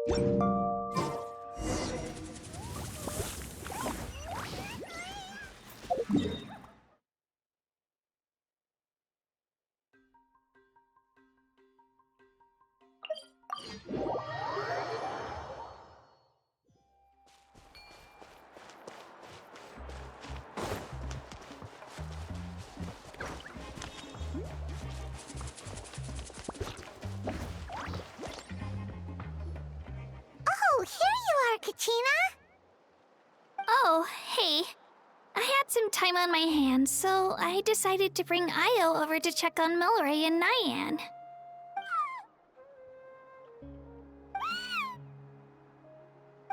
Oh, here you are, Katrina! Oh, hey. I had some time on my hands, so I decided to bring Io over to check on Milray and Nyan.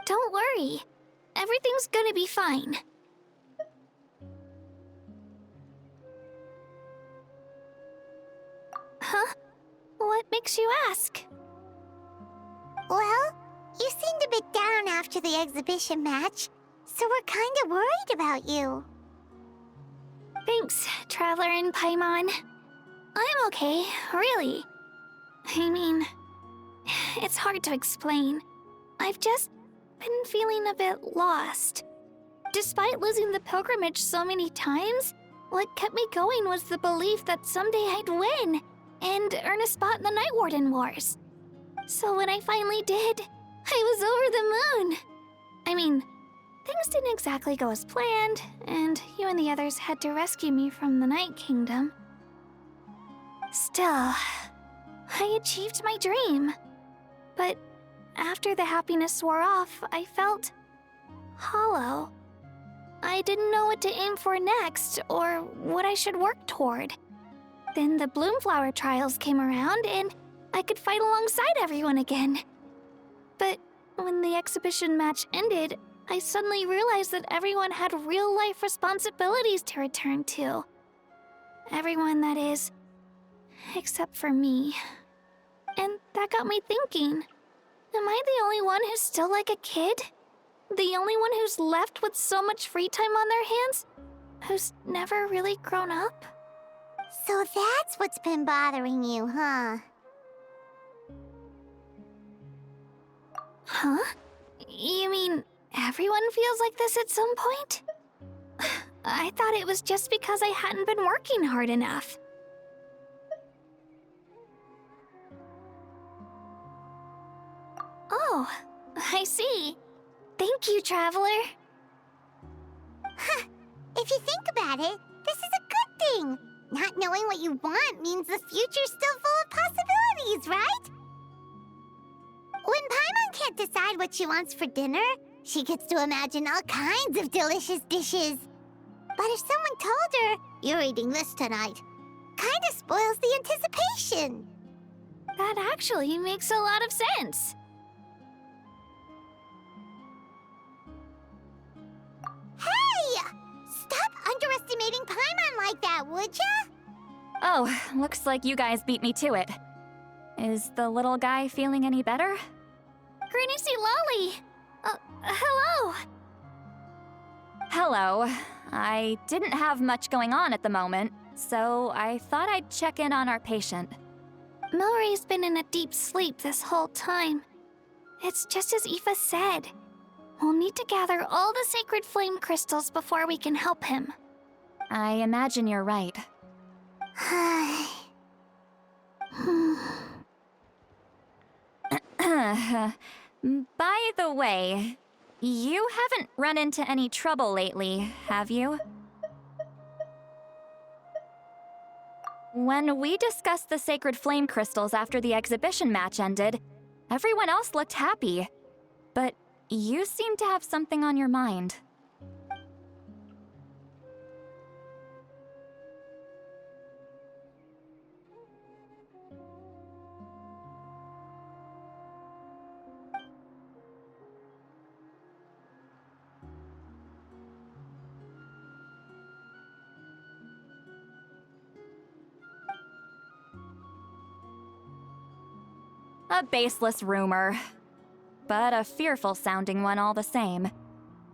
Don't worry. Everything's gonna be fine. Huh? What makes you ask? Well, you seemed a bit down after the exhibition match, so we're kind of worried about you. Thanks, Traveler and Paimon. I'm okay, really. I mean, it's hard to explain. I've just been feeling a bit lost. Despite losing the pilgrimage so many times, what kept me going was the belief that someday I'd win and earn a spot in the Night Warden Wars. So when I finally did, I was over the moon. I mean, things didn't exactly go as planned, and you and the others had to rescue me from the Night Kingdom. Still, I achieved my dream. But after the happiness wore off, I felt hollow. I didn't know what to aim for next, or what I should work toward. Then the Bloomflower trials came around, and I could fight alongside everyone again. But when the exhibition match ended, I suddenly realized that everyone had real-life responsibilities to return to. Everyone, that is, except for me. And that got me thinking, am I the only one who's still like a kid? The only one who's left with so much free time on their hands? Who's never really grown up? So that's what's been bothering you, huh? Huh? You mean everyone feels like this at some point? I thought it was just because I hadn't been working hard enough. Oh, I see. Thank you, Traveler. Huh. If you think about it, this is a good thing. Not knowing what you want means the future's still full of possibilities, right? When Paimon can't decide what she wants for dinner, she gets to imagine all kinds of delicious dishes. But if someone told her, "You're eating this tonight," kinda spoils the anticipation. That actually makes a lot of sense. Hey! Stop underestimating Paimon like that, would ya? Oh, looks like you guys beat me to it. Is the little guy feeling any better? Greenicy Lolly! Hello! Hello. I didn't have much going on at the moment, so I thought I'd check in on our patient. Milray's been in a deep sleep this whole time. It's just as Aoife said. We'll need to gather all the sacred flame crystals before we can help him. I imagine you're right. By the way, you haven't run into any trouble lately, have you? When we discussed the sacred flame crystals after the exhibition match ended, everyone else looked happy. But you seem to have something on your mind. A baseless rumor, but a fearful-sounding one all the same.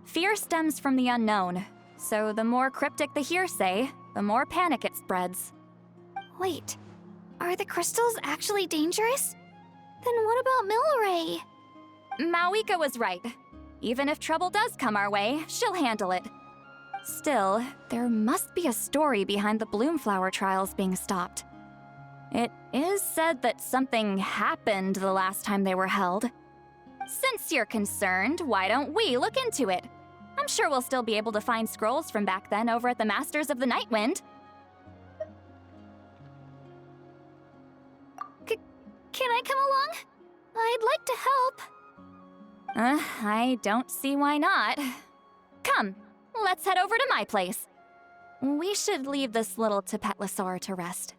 Fear stems from the unknown, so the more cryptic the hearsay, the more panic it spreads. Wait, are the crystals actually dangerous? Then what about Milray? Mawika was right. Even if trouble does come our way, she'll handle it. Still, there must be a story behind the Bloomflower trials being stopped. It is said that something happened the last time they were held. Since you're concerned, why don't we look into it? I'm sure we'll still be able to find scrolls from back then over at the Masters of the Nightwind. Can I come along? I'd like to help. I don't see why not. Come, let's head over to my place. We should leave this little Tapetlosaur to rest.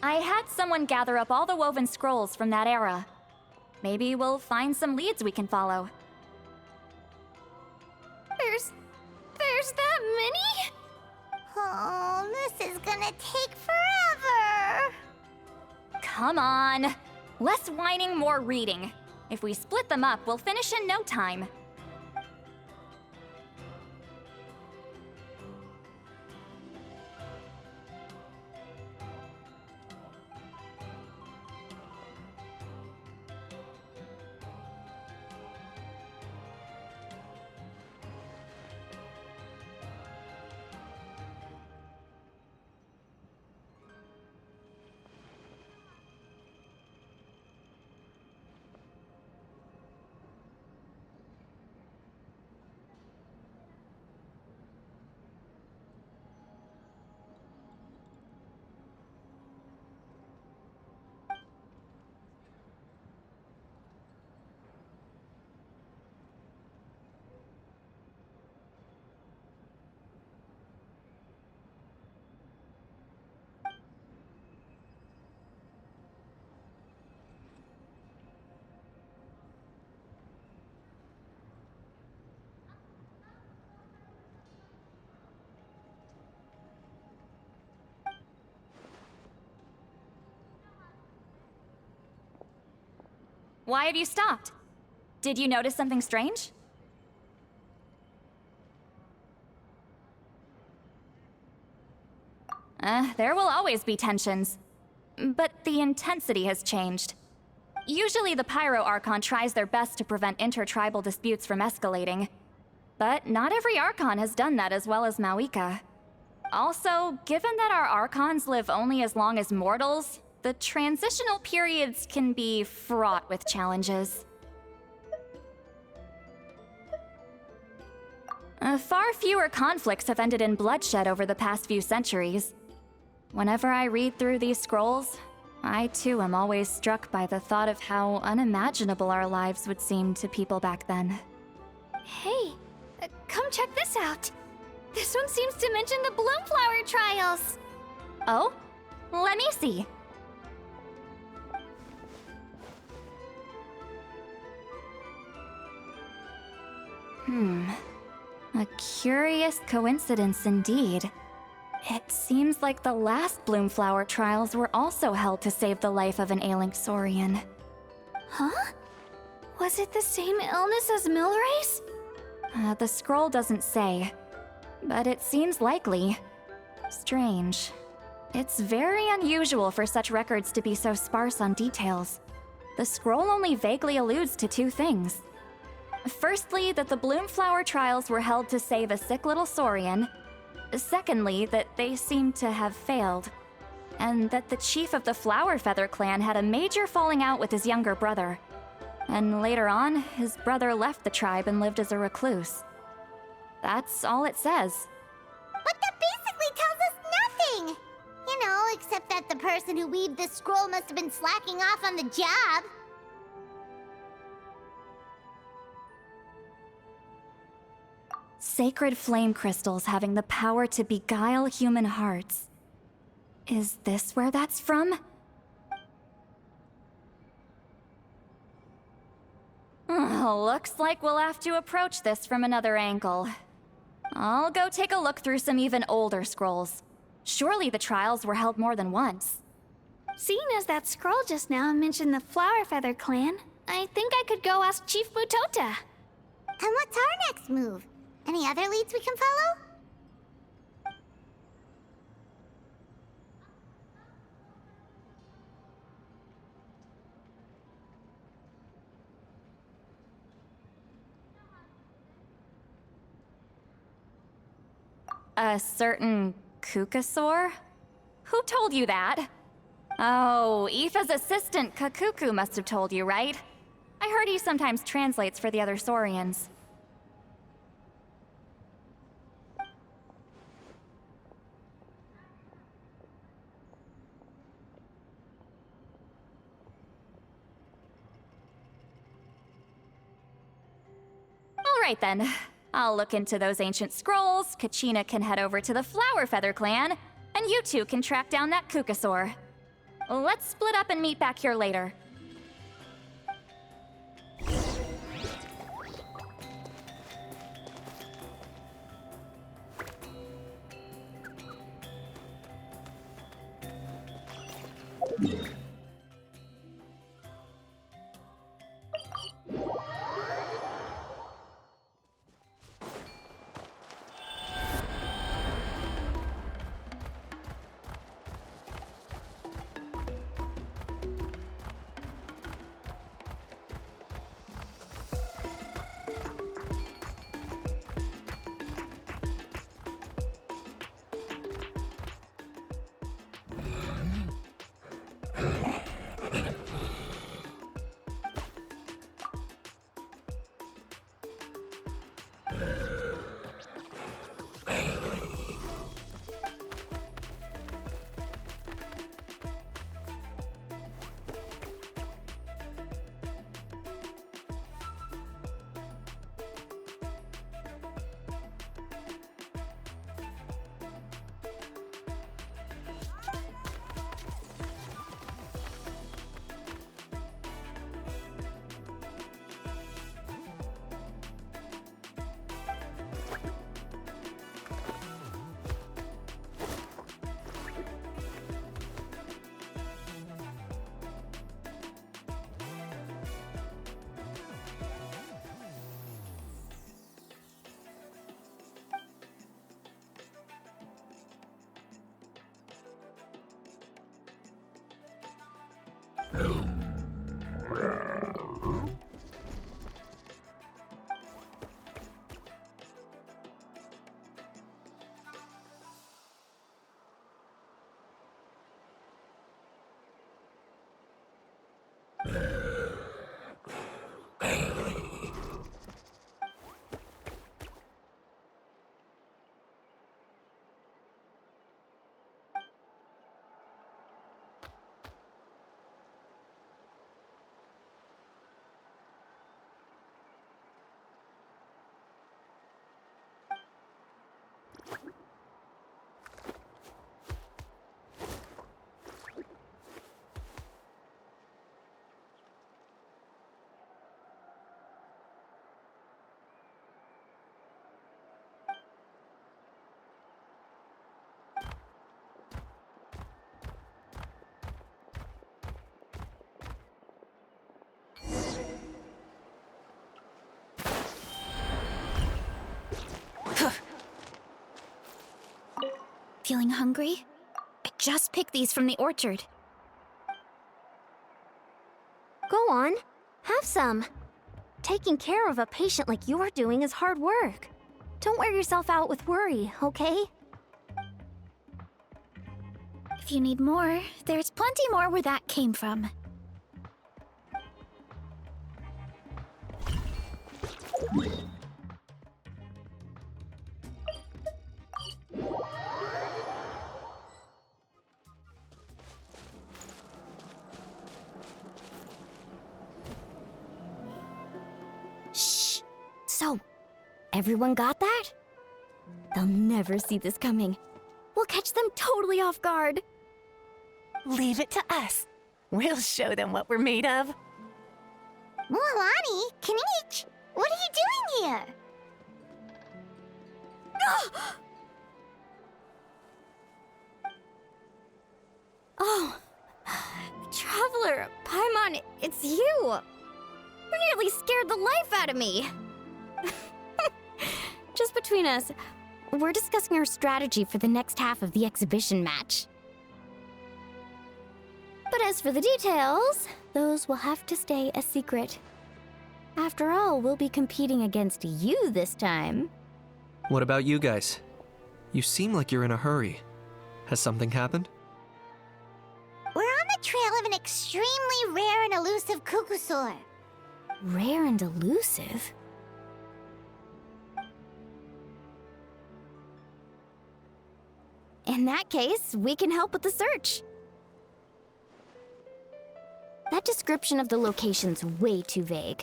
I had someone gather up all the woven scrolls from that era. Maybe we'll find some leads we can follow. There's that many? Oh, this is gonna take forever. Come on. Less whining, more reading. If we split them up, we'll finish in no time. Why have you stopped? Did you notice something strange? There will always be tensions. But the intensity has changed. Usually the Pyro Archon tries their best to prevent intertribal disputes from escalating. But not every Archon has done that as well as Mawika. Also, given that our Archons live only as long as mortals, the transitional periods can be fraught with challenges. Far fewer conflicts have ended in bloodshed over the past few centuries. Whenever I read through these scrolls, I too am always struck by the thought of how unimaginable our lives would seem to people back then. Hey, come check this out. This one seems to mention the Bloomflower trials. Oh? Let me see. A curious coincidence indeed. It seems like the last Bloomflower trials were also held to save the life of an ailing Saurian. Huh? Was it the same illness as Milray's? The scroll doesn't say, but it seems likely. Strange. It's very unusual for such records to be so sparse on details. The scroll only vaguely alludes to two things. Firstly, that the Bloomflower trials were held to save a sick little Saurian. Secondly, that they seem to have failed. And that the chief of the Flower Feather clan had a major falling out with his younger brother. And later on, his brother left the tribe and lived as a recluse. That's all it says. But that basically tells us nothing! You know, except that the person who weaved this scroll must have been slacking off on the job. Sacred flame crystals having the power to beguile human hearts. Is this where that's from? Looks like we'll have to approach this from another angle. I'll go take a look through some even older scrolls. Surely the trials were held more than once. Seeing as that scroll just now mentioned the Flower Feather clan, I think I could go ask Chief Mutota. And what's our next move? Any other leads we can follow? A certain Kukasaur? Who told you that? Oh, Aoife's assistant Kakuku must have told you, right? I heard he sometimes translates for the other Saurians. All right then. I'll look into those ancient scrolls, Kachina can head over to the Flower Feather clan, and you two can track down that Kukasaur. Let's split up and meet back here later. Feeling hungry? I just picked these from the orchard. Go on, have some. Taking care of a patient like you're doing is hard work. Don't wear yourself out with worry, okay? If you need more, there's plenty more where that came from. Shh. So, everyone got that? They'll never see this coming. We'll catch them totally off guard. Leave it to us. We'll show them what we're made of. Mualani, Kinich, what are you doing here? Oh, Traveler, Paimon, it's you! You nearly scared the life out of me! Just between us, we're discussing our strategy for the next half of the exhibition match. But as for the details, those will have to stay a secret. After all, we'll be competing against you this time. What about you guys? You seem like you're in a hurry. Has something happened? We're on the trail of an extremely rare and elusive Kukusaur. Rare and elusive? In that case, we can help with the search. That description of the location's way too vague.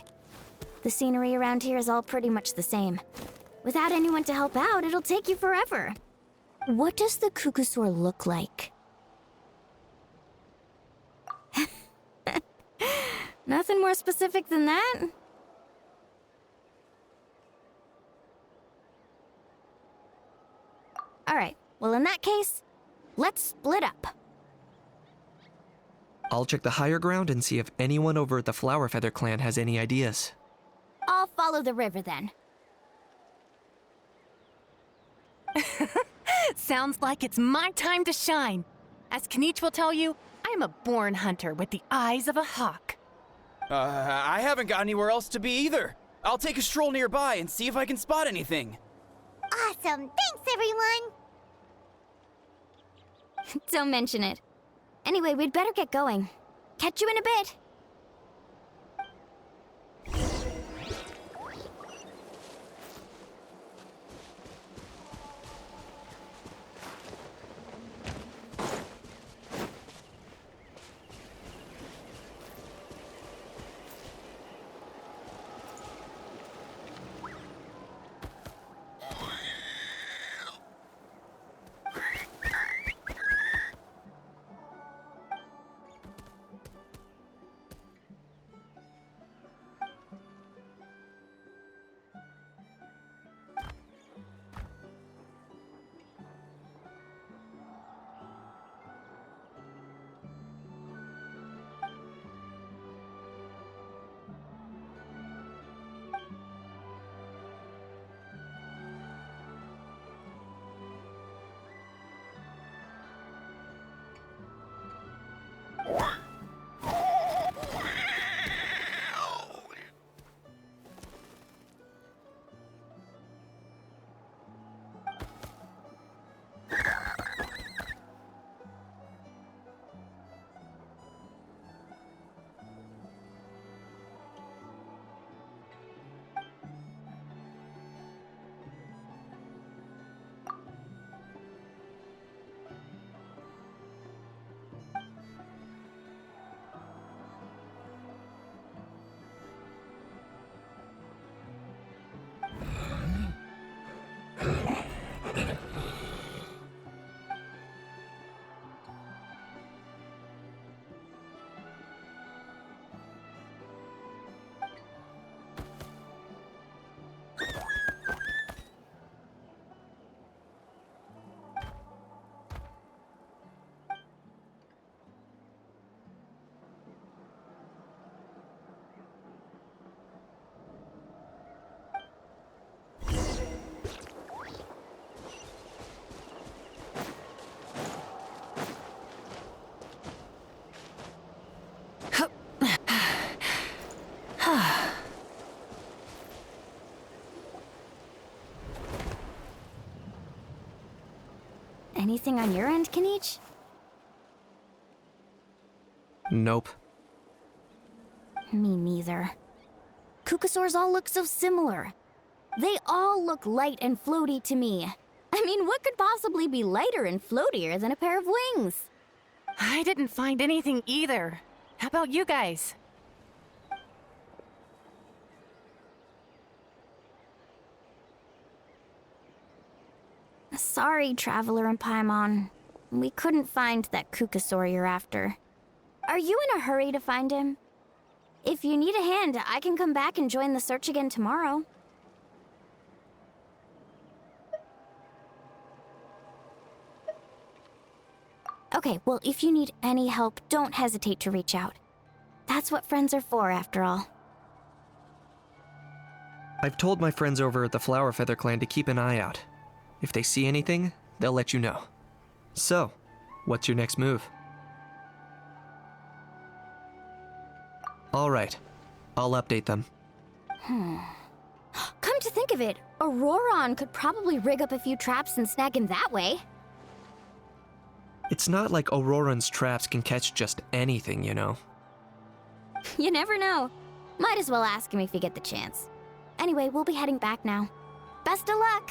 The scenery around here is all pretty much the same. Without anyone to help out, it'll take you forever. What does the Kukusaur look like? Nothing more specific than that? Alright, well in that case, let's split up. I'll check the higher ground and see if anyone over at the Flower Feather clan has any ideas. I'll follow the river then. Sounds like it's my time to shine. As Kanich will tell you, I'm a born hunter with the eyes of a hawk. I haven't got anywhere else to be either. I'll take a stroll nearby and see if I can spot anything. Awesome, thanks everyone! Don't mention it. Anyway, we'd better get going. Catch you in a bit. Anything on your end, Kenichi? Nope. Me neither. Kukasaurs all look so similar. They all look light and floaty to me. I mean, what could possibly be lighter and floatier than a pair of wings? I didn't find anything either. How about you guys? Sorry, Traveler and Paimon. We couldn't find that Kukasaur you're after. Are you in a hurry to find him? If you need a hand, I can come back and join the search again tomorrow. Okay, well, if you need any help, don't hesitate to reach out. That's what friends are for, after all. I've told my friends over at the Flower Feather Clan to keep an eye out. If they see anything, they'll let you know. So, what's your next move? All right, I'll update them. Come to think of it, Auroron could probably rig up a few traps and snag him that way. It's not like Auroran's traps can catch just anything, you know. You never know. Might as well ask him if you get the chance. Anyway, we'll be heading back now. Best of luck!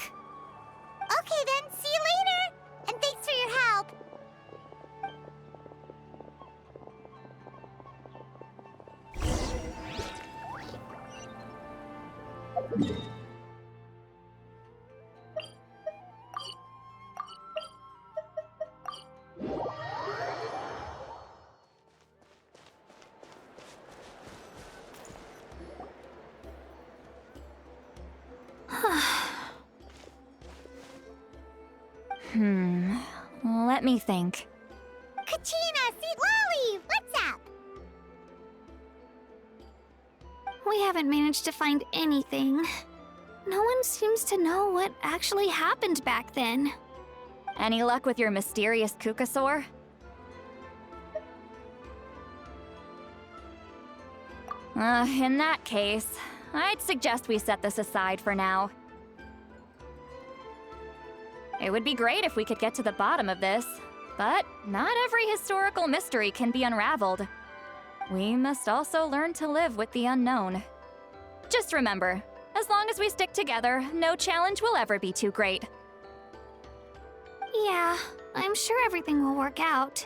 Okay then, see you later! And thanks for your help! Let me think. Kachina, Seat Lolly, what's up? We haven't managed to find anything. No one seems to know what actually happened back then. Any luck with your mysterious Kukasaur? In that case, I'd suggest we set this aside for now. It would be great if we could get to the bottom of this, but not every historical mystery can be unraveled. We must also learn to live with the unknown. Just remember, as long as we stick together, no challenge will ever be too great. Yeah, I'm sure everything will work out.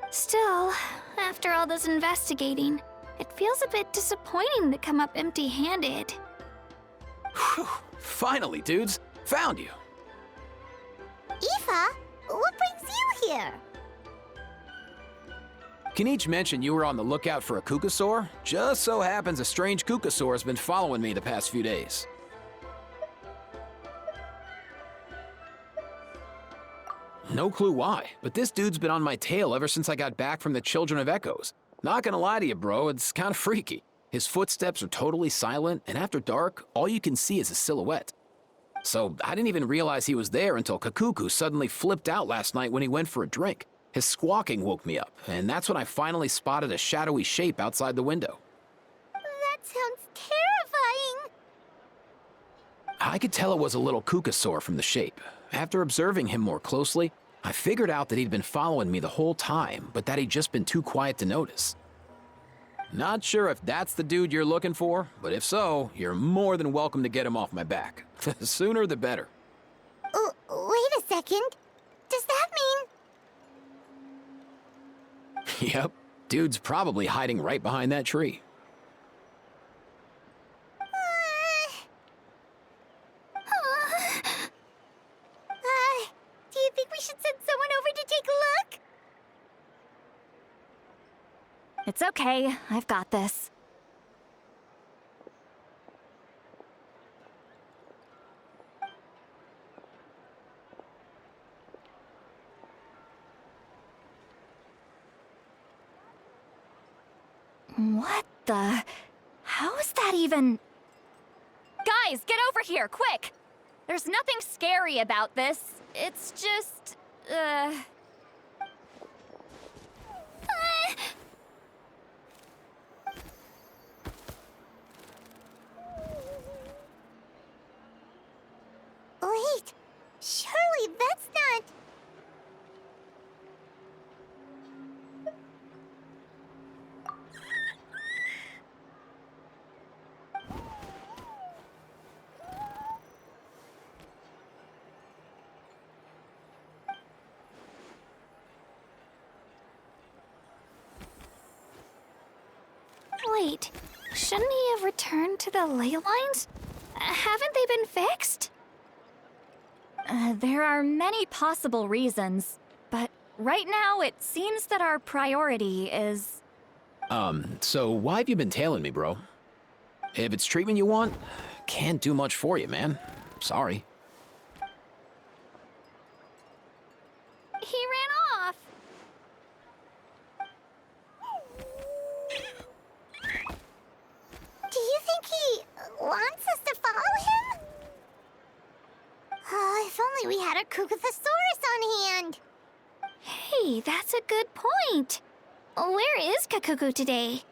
Still, after all this investigating, it feels a bit disappointing to come up empty-handed. Whew. Finally, dudes. Found you. Aoife, what brings you here? Kenichi mentioned you were on the lookout for a Kukasaur. Just so happens a strange Kukasaur has been following me the past few days. No clue why, but this dude's been on my tail ever since I got back from the Children of Echoes. Not gonna lie to you, bro, it's kinda freaky. His footsteps are totally silent, and after dark, all you can see is a silhouette. So I didn't even realize he was there until Kakuku suddenly flipped out last night when he went for a drink. His squawking woke me up, and that's when I finally spotted a shadowy shape outside the window. That sounds terrifying! I could tell it was a little Kukasaur from the shape. After observing him more closely, I figured out that he'd been following me the whole time, but that he'd just been too quiet to notice. Not sure if that's the dude you're looking for, but if so, you're more than welcome to get him off my back. The sooner the better. Wait a second. Does that mean... Yep, dude's probably hiding right behind that tree. Do you think we should send someone over to take a look? It's okay, I've got this. What the... How is that even... Guys, get over here, quick! There's nothing scary about this. It's just... Wait, surely Wait, shouldn't he have returned to the ley lines? Haven't they been fixed? There are many possible reasons, but right now it seems that our priority is... So why have you been tailing me, bro? If it's treatment you want, can't do much for you, man. Sorry. He ran off. Do you think he wants us to follow him? Oh, if only we had a Kukathosaurus on hand. Hey, that's a good point. Where is Kakuku today?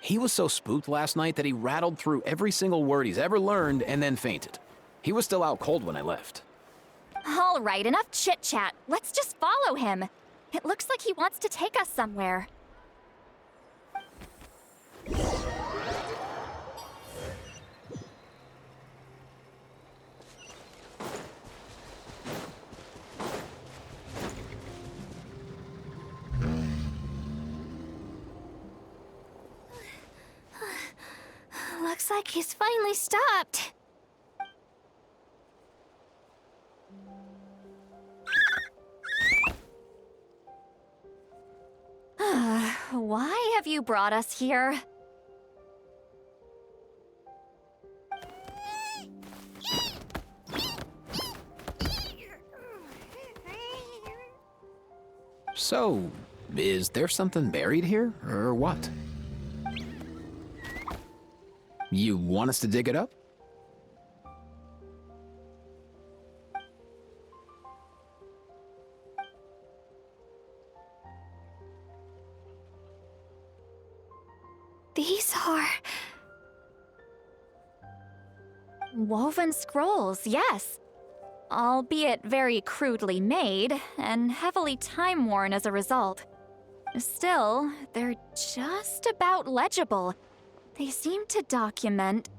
He was so spooked last night that he rattled through every single word he's ever learned and then fainted. He was still out cold when I left. All right, enough chit-chat. Let's just follow him. It looks like he wants to take us somewhere. Looks like he's finally stopped. Why have you brought us here? So, is there something buried here, or what? You want us to dig it up? These are... Woven scrolls, yes. Albeit very crudely made, and heavily time-worn as a result. Still, they're just about legible. They seem to document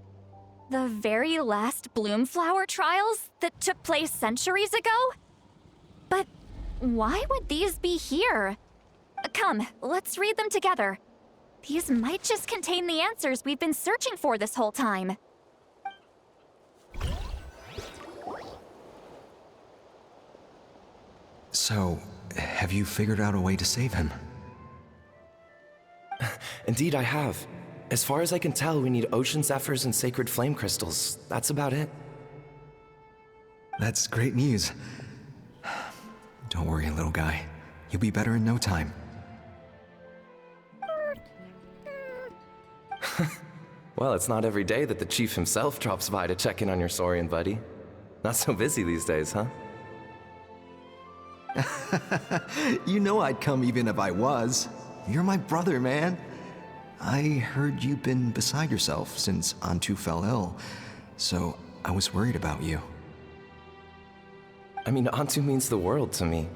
the very last Bloomflower trials that took place centuries ago? But why would these be here? Come, let's read them together. These might just contain the answers we've been searching for this whole time. So, have you figured out a way to save him? Indeed, I have. As far as I can tell, we need ocean zephyrs and sacred flame crystals. That's about it. That's great news. Don't worry, little guy. You'll be better in no time. Well, it's not every day that the chief himself drops by to check in on your Saurian buddy. Not so busy these days, huh? You know I'd come even if I was. You're my brother, man. I heard you've been beside yourself since Antu fell ill, so I was worried about you. I mean, Antu means the world to me.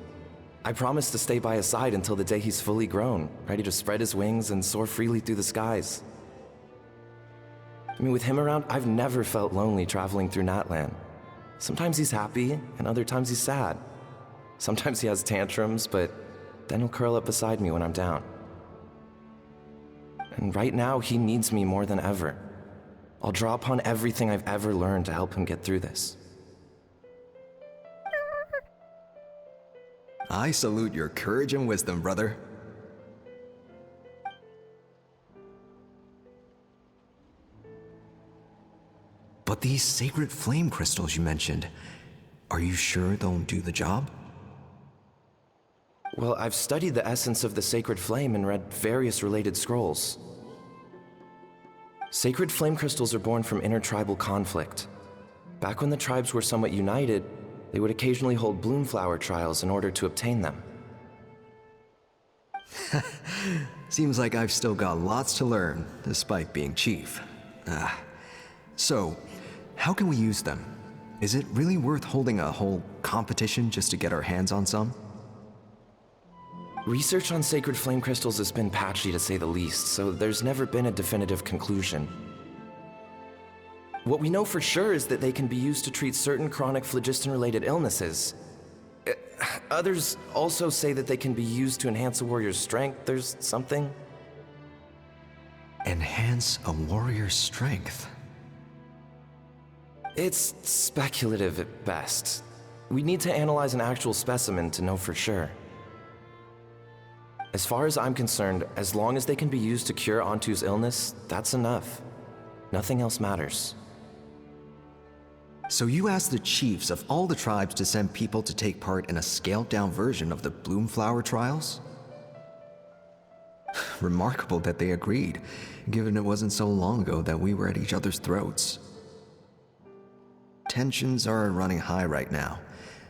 I promised to stay by his side until the day he's fully grown, ready to spread his wings and soar freely through the skies. I mean, with him around, I've never felt lonely traveling through Natlan. Sometimes he's happy, and other times he's sad. Sometimes he has tantrums, but then he'll curl up beside me when I'm down. And right now, he needs me more than ever. I'll draw upon everything I've ever learned to help him get through this. I salute your courage and wisdom, brother. But these sacred flame crystals you mentioned, are you sure they'll do the job? Well, I've studied the essence of the sacred flame and read various related scrolls. Sacred flame crystals are born from intertribal conflict. Back when the tribes were somewhat united, they would occasionally hold Bloomflower trials in order to obtain them. Seems like I've still got lots to learn, despite being chief. So, how can we use them? Is it really worth holding a whole competition just to get our hands on some? Research on sacred flame crystals has been patchy to say the least, so there's never been a definitive conclusion. What we know for sure is that they can be used to treat certain chronic phlogiston-related illnesses. Others also say that they can be used to enhance a warrior's strength or something. Enhance a warrior's strength. It's speculative at best. We need to analyze an actual specimen to know for sure. As far as I'm concerned, as long as they can be used to cure Antu's illness, that's enough. Nothing else matters. So you asked the chiefs of all the tribes to send people to take part in a scaled-down version of the Bloomflower trials? Remarkable that they agreed, given it wasn't so long ago that we were at each other's throats. Tensions are running high right now.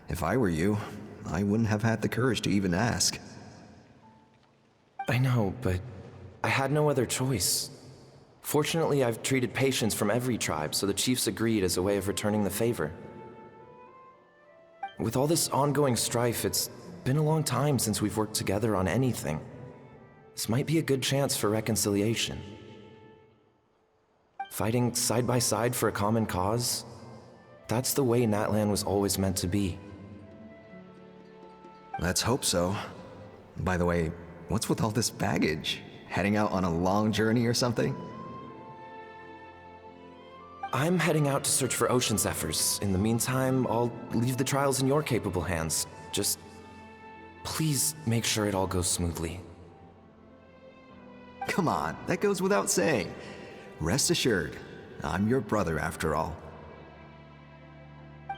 If I were you, I wouldn't have had the courage to even ask. I know, but I had no other choice. Fortunately, I've treated patients from every tribe, so the chiefs agreed as a way of returning the favor. With all this ongoing strife, it's been a long time since we've worked together on anything. This might be a good chance for reconciliation. Fighting side by side for a common cause? That's the way Natlan was always meant to be. Let's hope so. By the way, what's with all this baggage? Heading out on a long journey or something? I'm heading out to search for Ocean Zephyrs. In the meantime, I'll leave the trials in your capable hands. Just please make sure it all goes smoothly. Come on, that goes without saying. Rest assured, I'm your brother after all.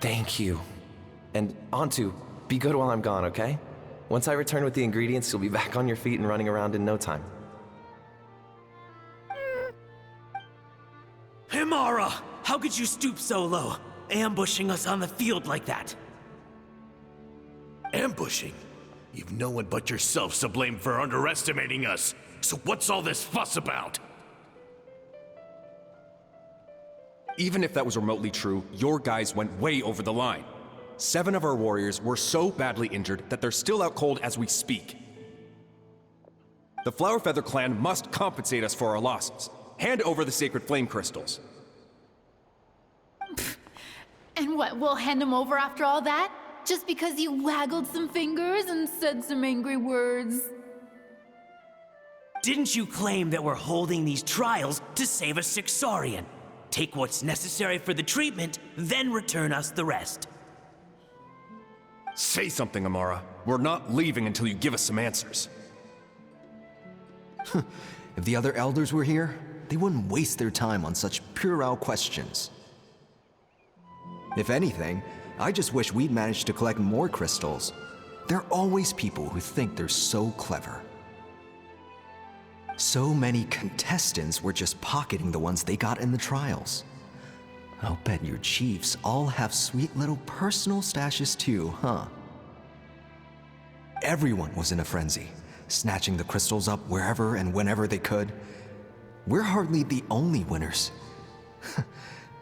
Thank you. And Antu, be good while I'm gone, okay? Once I return with the ingredients, you'll be back on your feet and running around in no time. Himara! How could you stoop so low, ambushing us on the field like that? Ambushing? You've no one but yourself to blame for underestimating us. So what's all this fuss about? Even if that was remotely true, your guys went way over the line. 7 of our warriors were so badly injured that they're still out cold as we speak. The Flower Feather clan must compensate us for our losses. Hand over the sacred flame crystals. And what, we'll hand him over after all that? Just because you waggled some fingers and said some angry words? Didn't you claim that we're holding these trials to save a sick Saurian? Take what's necessary for the treatment, then return us the rest. Say something, Amara. We're not leaving until you give us some answers. If the other elders were here, they wouldn't waste their time on such puerile questions. If anything, I just wish we'd managed to collect more crystals. There are always people who think they're so clever. So many contestants were just pocketing the ones they got in the trials. I'll bet your chiefs all have sweet little personal stashes too, huh? Everyone was in a frenzy, snatching the crystals up wherever and whenever they could. We're hardly the only winners.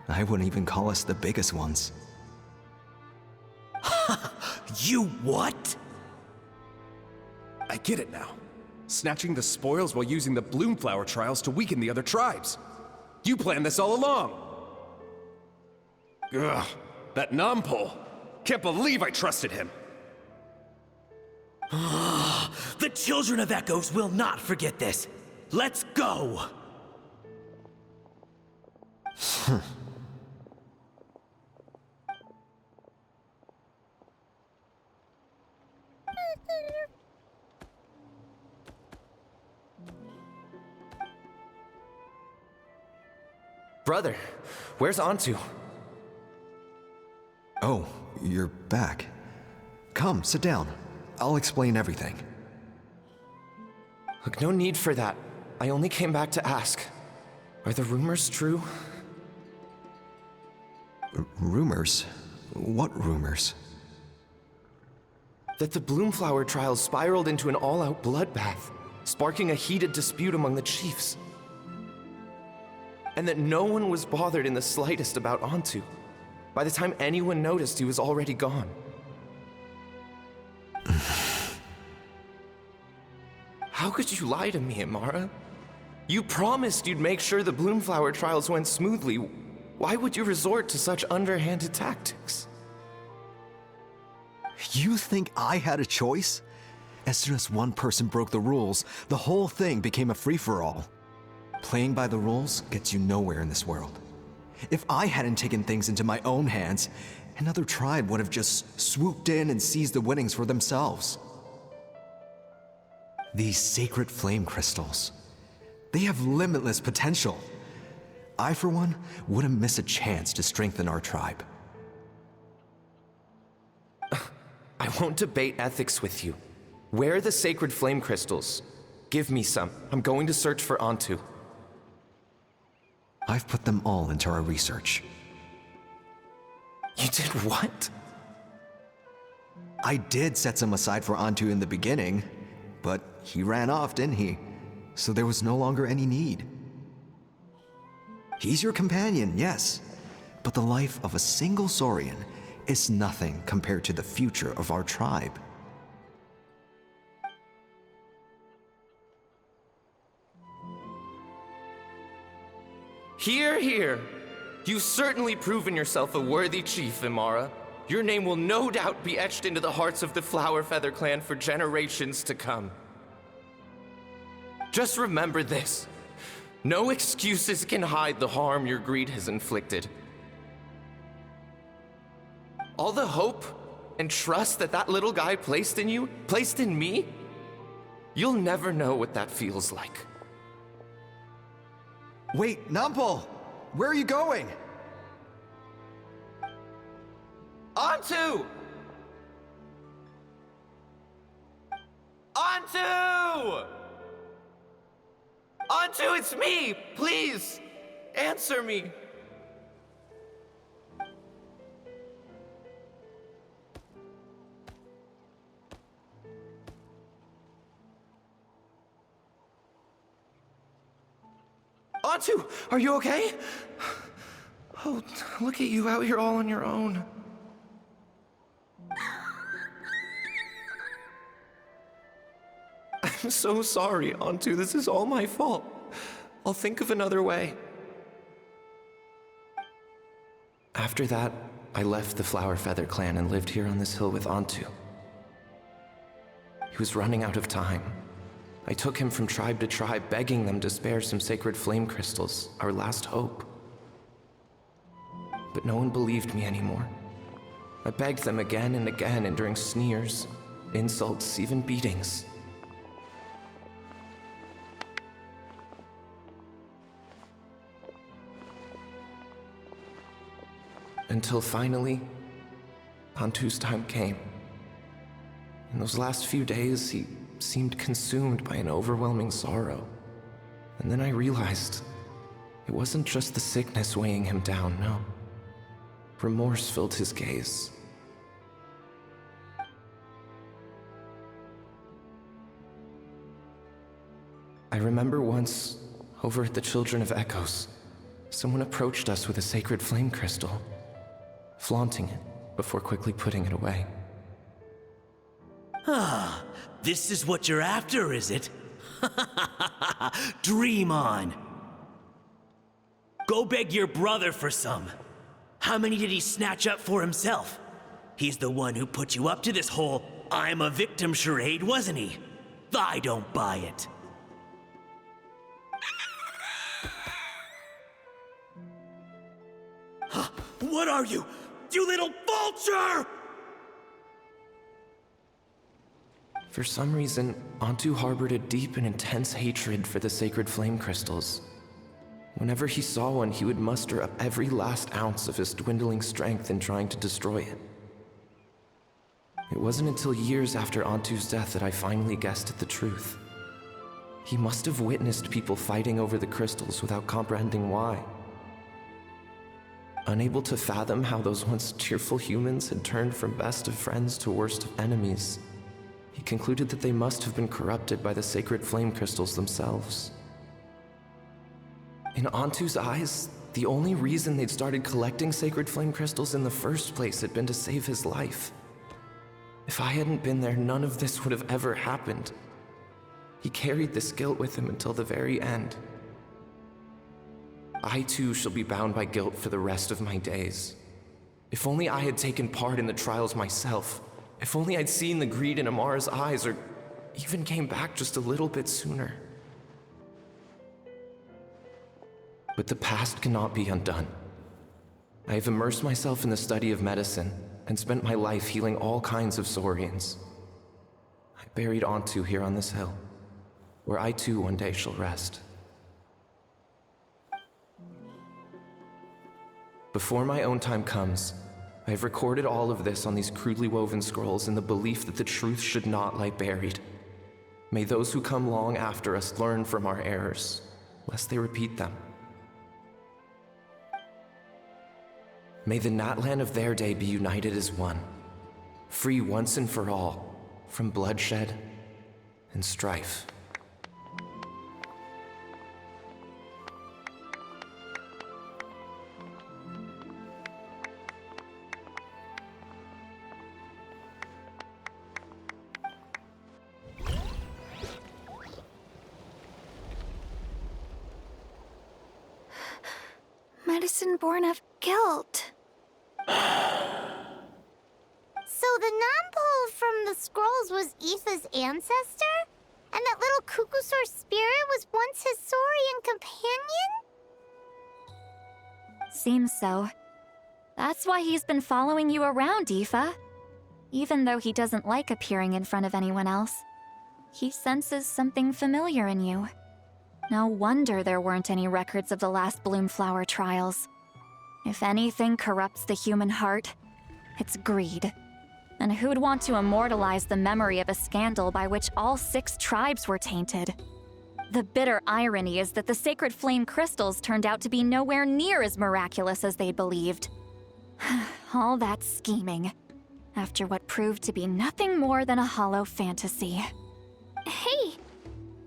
I wouldn't even call us the biggest ones. You what? I get it now. Snatching the spoils while using the Bloomflower trials to weaken the other tribes. You planned this all along. Ugh, that Nompole. Can't believe I trusted him. The Children of Echoes will not forget this. Let's go! Brother, where's Antu? Oh, you're back. Come, sit down. I'll explain everything. Look, no need for that. I only came back to ask. Are the rumors true? Rumors? What rumors? That the Bloomflower trials spiraled into an all-out bloodbath, sparking a heated dispute among the chiefs. And that no one was bothered in the slightest about Antu. By the time anyone noticed, he was already gone. How could you lie to me, Amara? You promised you'd make sure the Bloomflower trials went smoothly. Why would you resort to such underhanded tactics? You think I had a choice? As soon as one person broke the rules, the whole thing became a free-for-all. Playing by the rules gets you nowhere in this world. If I hadn't taken things into my own hands, another tribe would have just swooped in and seized the winnings for themselves. These sacred flame crystals, they have limitless potential. I, for one, wouldn't miss a chance to strengthen our tribe. I won't debate ethics with you. Where are the sacred flame crystals? Give me some. I'm going to search for Antu. I've put them all into our research. You did what? I did set some aside for Antu in the beginning, but he ran off, didn't he? So there was no longer any need. He's your companion, yes, but the life of a single Saurian is nothing compared to the future of our tribe. Hear, hear. You've certainly proven yourself a worthy chief, Imara. Your name will no doubt be etched into the hearts of the Flower Feather clan for generations to come. Just remember this. No excuses can hide the harm your greed has inflicted. All the hope and trust that little guy placed in you, placed in me, you'll never know what that feels like. Wait, Numpel! Where are you going? Antu! Antu! Antu, it's me! Please, answer me. Antu, are you okay? Oh, look at you out here all on your own. I'm so sorry, Antu. This is all my fault. I'll think of another way. After that, I left the Flower Feather clan and lived here on this hill with Antu. He was running out of time. I took him from tribe to tribe, begging them to spare some sacred flame crystals, our last hope. But no one believed me anymore. I begged them again and again, enduring sneers, insults, even beatings. Until finally, Antu's time came. In those last few days, he seemed consumed by an overwhelming sorrow. And then I realized it wasn't just the sickness weighing him down, no. Remorse filled his gaze. I remember once, over at the Children of Echoes, someone approached us with a sacred flame crystal, flaunting it before quickly putting it away. Ah, this is what you're after, is it? Dream on. Go beg your brother for some. How many did he snatch up for himself? He's the one who put you up to this whole I'm a victim charade, wasn't he? I don't buy it. What are you? You little vulture! For some reason, Antu harbored a deep and intense hatred for the sacred flame crystals. Whenever he saw one, he would muster up every last ounce of his dwindling strength in trying to destroy it. It wasn't until years after Antu's death that I finally guessed at the truth. He must have witnessed people fighting over the crystals without comprehending why. Unable to fathom how those once cheerful humans had turned from best of friends to worst of enemies, he concluded that they must have been corrupted by the sacred flame crystals themselves. In Antu's eyes, the only reason they'd started collecting sacred flame crystals in the first place had been to save his life. If I hadn't been there, none of this would have ever happened. He carried this guilt with him until the very end. I too shall be bound by guilt for the rest of my days. If only I had taken part in the trials myself. If only I'd seen the greed in Amara's eyes, or even came back just a little bit sooner. But the past cannot be undone. I have immersed myself in the study of medicine and spent my life healing all kinds of saurians. I buried Ontu here on this hill, where I too one day shall rest. Before my own time comes, I have recorded all of this on these crudely woven scrolls in the belief that the truth should not lie buried. May those who come long after us learn from our errors, lest they repeat them. May the Natlan of their day be united as one, free once and for all from bloodshed and strife. Medicine born of guilt. So the non-pole from the scrolls was Aoife's ancestor? And that little Cuckoosaur spirit was once his saurian companion? Seems so. That's why he's been following you around, Aoife. Even though he doesn't like appearing in front of anyone else, he senses something familiar in you. No wonder there weren't any records of the last Bloomflower trials. If anything corrupts the human heart, it's greed. And who'd want to immortalize the memory of a scandal by which all 6 tribes were tainted? The bitter irony is that the sacred flame crystals turned out to be nowhere near as miraculous as they'd believed. All that scheming, after what proved to be nothing more than a hollow fantasy. Hey,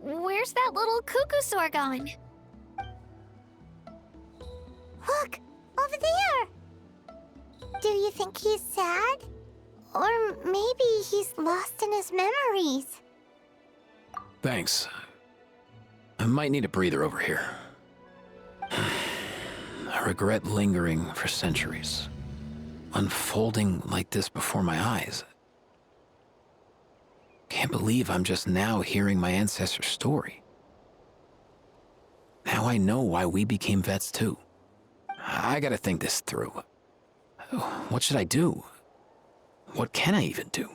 where's that little Cuckoosaur going? Look, over there! Do you think he's sad? Or maybe he's lost in his memories? Thanks. I might need a breather over here. I regret lingering for centuries, unfolding like this before my eyes. Can't believe I'm just now hearing my ancestor's story. Now I know why we became vets too. I gotta think this through. What should I do? What can I even do?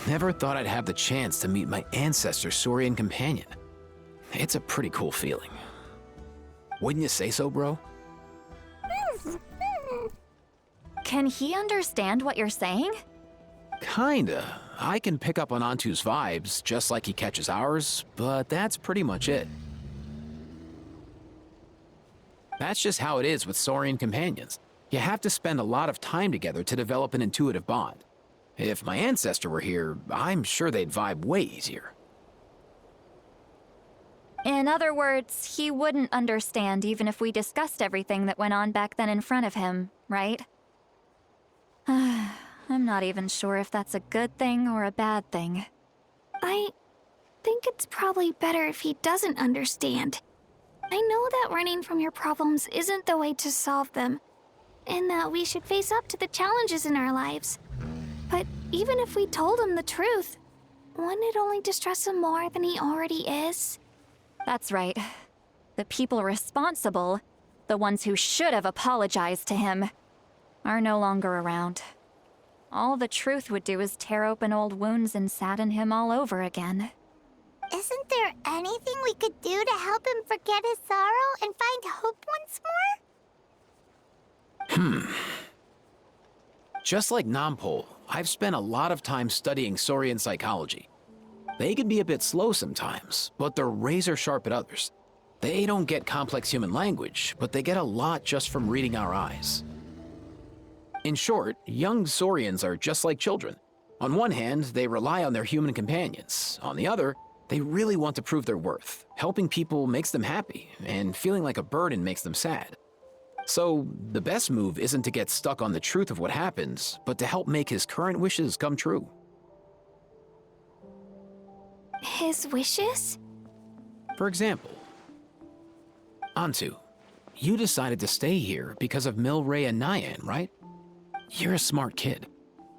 Never thought I'd have the chance to meet my ancestor Saurian companion. It's a pretty cool feeling. Wouldn't you say so, bro? Can he understand what you're saying? Kinda. I can pick up on Antu's vibes, just like he catches ours, but that's pretty much it. That's just how it is with Saurian companions. You have to spend a lot of time together to develop an intuitive bond. If my ancestor were here, I'm sure they'd vibe way easier. In other words, he wouldn't understand even if we discussed everything that went on back then in front of him, right? I'm not even sure if that's a good thing or a bad thing. I think it's probably better if he doesn't understand. I know that running from your problems isn't the way to solve them, and that we should face up to the challenges in our lives. But even if we told him the truth, wouldn't it only distress him more than he already is? That's right. The people responsible, the ones who should have apologized to him, are no longer around. All the truth would do is tear open old wounds and sadden him all over again. Isn't there anything we could do to help him forget his sorrow and find hope once more? Just like Nampol, I've spent a lot of time studying Saurian psychology. They can be a bit slow sometimes, but they're razor sharp at others. They don't get complex human language, but they get a lot just from reading our eyes. In short, young Saurians are just like children. On one hand, they rely on their human companions. On the other, they really want to prove their worth. Helping people makes them happy, and feeling like a burden makes them sad. So, the best move isn't to get stuck on the truth of what happened, but to help make his current wishes come true. His wishes? For example, Antu, you decided to stay here because of Milray and Nyan, right? You're a smart kid.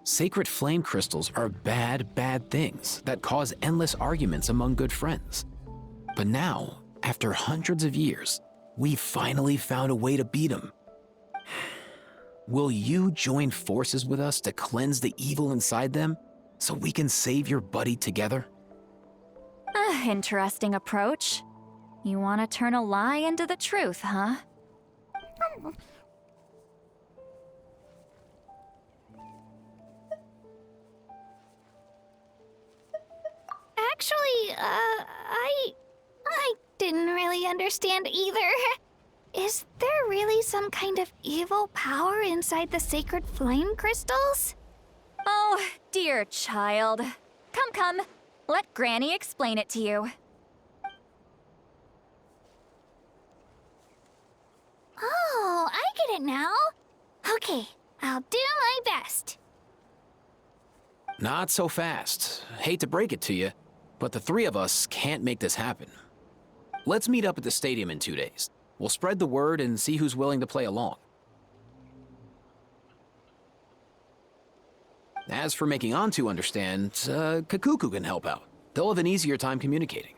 Sacred flame crystals are bad, bad things that cause endless arguments among good friends. But now, after hundreds of years, we finally found a way to beat them. Will you join forces with us to cleanse the evil inside them so we can save your buddy together? Interesting approach. You want to turn a lie into the truth, huh? Actually, I didn't really understand either. Is there really some kind of evil power inside the sacred flame crystals? Oh, dear child. Come. Let Granny explain it to you. Oh, I get it now. Okay, I'll do my best. Not so fast. Hate to break it to you, but the three of us can't make this happen. Let's meet up at the stadium in 2 days. We'll spread the word and see who's willing to play along. As for making Antu understand, Kakuku can help out. They'll have an easier time communicating.